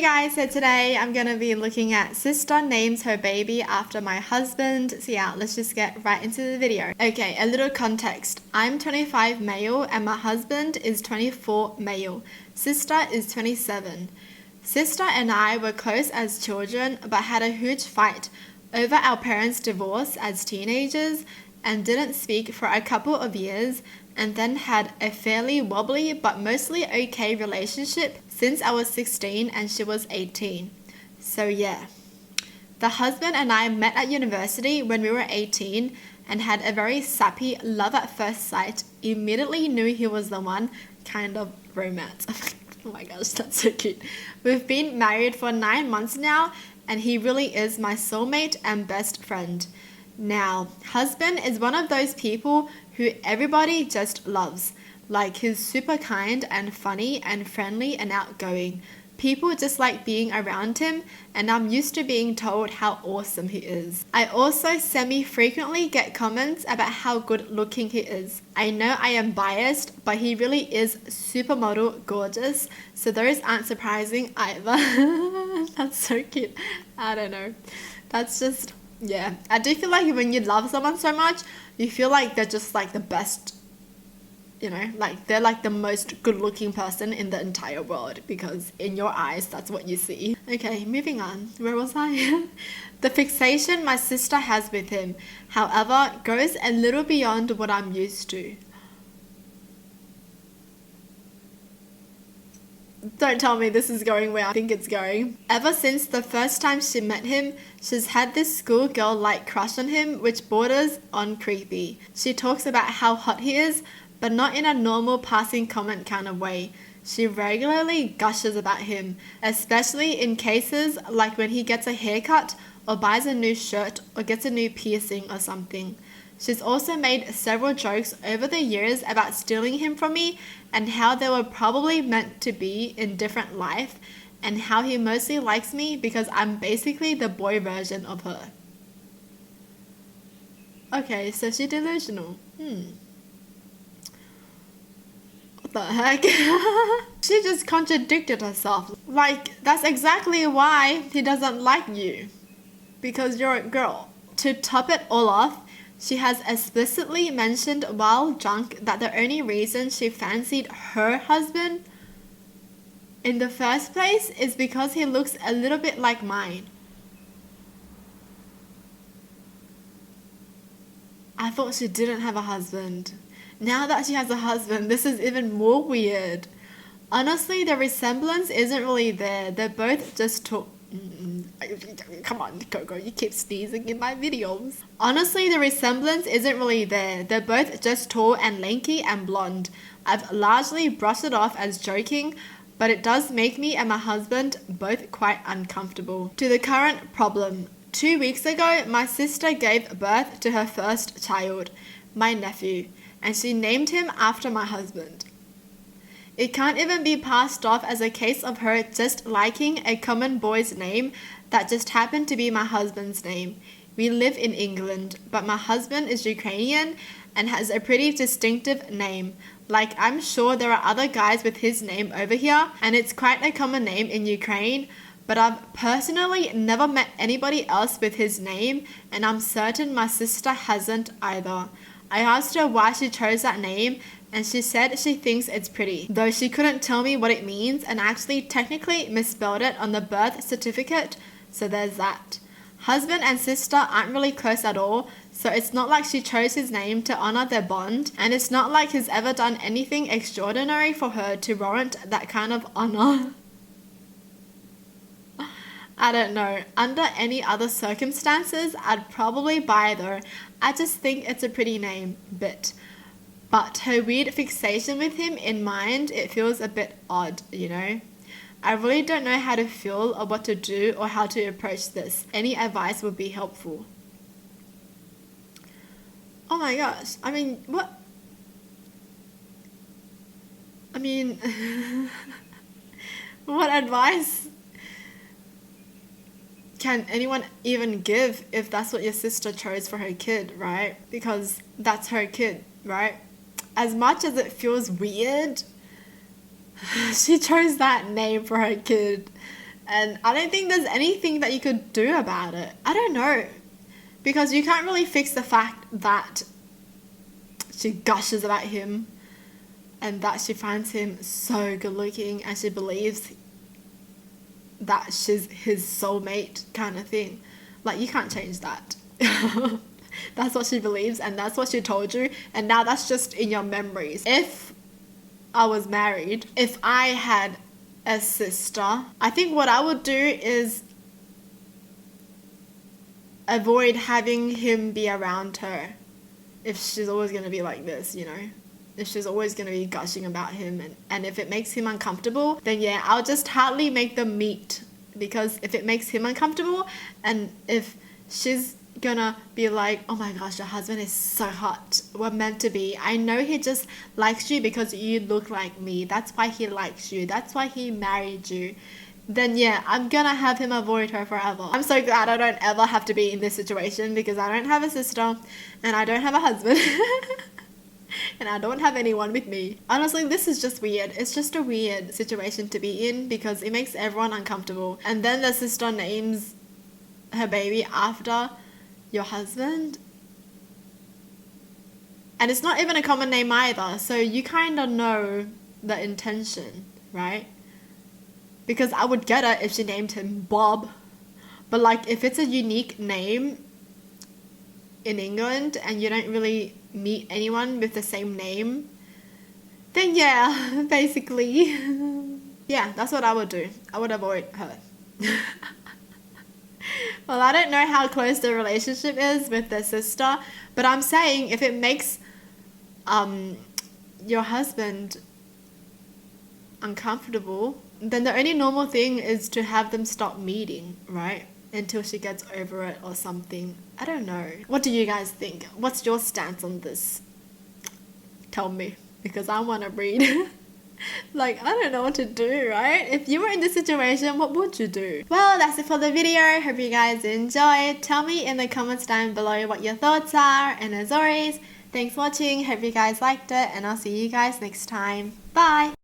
Hey guys, so today I'm going to be looking at sister names her baby after my husband. So yeah, let's just get right into the video. Okay, a little context. I'm 25 male and my husband is 24 male. Sister is 27. Sister and I were close as children but had a huge fight over our parents' divorce as teenagers and didn't speak for a couple of years and then had a fairly wobbly but mostly okay relationship since I was 16 and she was 18. So yeah. The husband and I met at university when we were 18 and had a very sappy love at first sight, immediately knew he was the one kind of romance. Oh my gosh, that's so cute. We've been married for 9 months now and he really is my soulmate and best friend. Now, husband is one of those people who everybody just loves. Like, he's super kind and funny and friendly and outgoing. People just like being around him, and I'm used to being told how awesome he is. I also semi-frequently get comments about how good looking he is. I know I am biased, but he really is supermodel gorgeous, so those aren't surprising either. That's so cute. I don't know. That's just, yeah. I do feel like when you love someone so much, you feel like they're just like the best. You know, like they're like the most good looking person in the entire world because in your eyes, that's what you see. Okay, moving on. Where was I? The fixation my sister has with him, however, goes a little beyond what I'm used to. Don't tell me this is going where I think it's going. Ever since the first time she met him, she's had this schoolgirl-like crush on him, which borders on creepy. She talks about how hot he is, but not in a normal passing comment kind of way. She regularly gushes about him, especially in cases like when he gets a haircut or buys a new shirt or gets a new piercing or something. She's also made several jokes over the years about stealing him from me and how they were probably meant to be in different life and how he mostly likes me because I'm basically the boy version of her. Okay, so she's delusional. What the heck? She just contradicted herself. Like, that's exactly why he doesn't like you. Because you're a girl. To top it all off, she has explicitly mentioned while drunk that the only reason she fancied her husband in the first place is because he looks a little bit like mine. I thought she didn't have a husband. Now that she has a husband, this is even more weird. Honestly, the resemblance isn't really there. They're both just tall. Come on, Coco, you keep sneezing in my videos. Honestly, the resemblance isn't really there. They're both just tall and lanky and blonde. I've largely brushed it off as joking, but it does make me and my husband both quite uncomfortable. To the current problem. 2 weeks ago, my sister gave birth to her first child, my nephew, and she named him after my husband. It can't even be passed off as a case of her just liking a common boy's name that just happened to be my husband's name. We live in England, but my husband is Ukrainian and has a pretty distinctive name. Like, I'm sure there are other guys with his name over here, and it's quite a common name in Ukraine, but I've personally never met anybody else with his name, and I'm certain my sister hasn't either. I asked her why she chose that name, and she said she thinks it's pretty, though she couldn't tell me what it means and actually technically misspelled it on the birth certificate, so there's that. Husband and sister aren't really close at all, so it's not like she chose his name to honor their bond, and it's not like he's ever done anything extraordinary for her to warrant that kind of honor. I don't know. Under any other circumstances, I'd probably buy though. I just think it's a pretty name, but her weird fixation with him in mind, it feels a bit odd, you know? I really don't know how to feel or what to do or how to approach this. Any advice would be helpful. Oh my gosh. I mean, what? I mean, what advice can anyone even give if that's what your sister chose for her kid, right? Because that's her kid, right? As much as it feels weird, she chose that name for her kid. And I don't think there's anything that you could do about it. I don't know. Because you can't really fix the fact that she gushes about him and that she finds him so good looking and she believes that she's his soulmate kind of thing. Like, you can't change that. That's what she believes and that's what she told you, and now that's just in your memories. If I was married, if I had a sister, I think what I would do is avoid having him be around her if she's always going to be like this, you know. If she's always going to be gushing about him, and if it makes him uncomfortable, then yeah, I'll just hardly make them meet. Because if it makes him uncomfortable, and if she's gonna be like, oh my gosh, your husband is so hot, we're meant to be, I know he just likes you because you look like me, that's why he likes you, that's why he married you, then yeah, I'm gonna have him avoid her forever. I'm so glad I don't ever have to be in this situation because I don't have a sister and I don't have a husband. And I don't have anyone with me. Honestly, this is just weird. It's just a weird situation to be in because it makes everyone uncomfortable. And then the sister names her baby after your husband. And it's not even a common name either. So you kind of know the intention, right? Because I would get it if she named him Bob. But like, if it's a unique name in England and you don't really meet anyone with the same name, then yeah, basically, yeah, that's what I would do. I would avoid her. Well, I don't know how close the relationship is with their sister, but I'm saying if it makes your husband uncomfortable, then the only normal thing is to have them stop meeting, right? Until she gets over it or something. I don't know. What do you guys think? What's your stance on this? Tell me, because I want to read. Like, I don't know what to do, right? If you were in this situation, what would you do? Well, that's it for the video. Hope you guys enjoyed. Tell me in the comments down below what your thoughts are. And as always, thanks for watching. Hope you guys liked it. And I'll see you guys next time. Bye!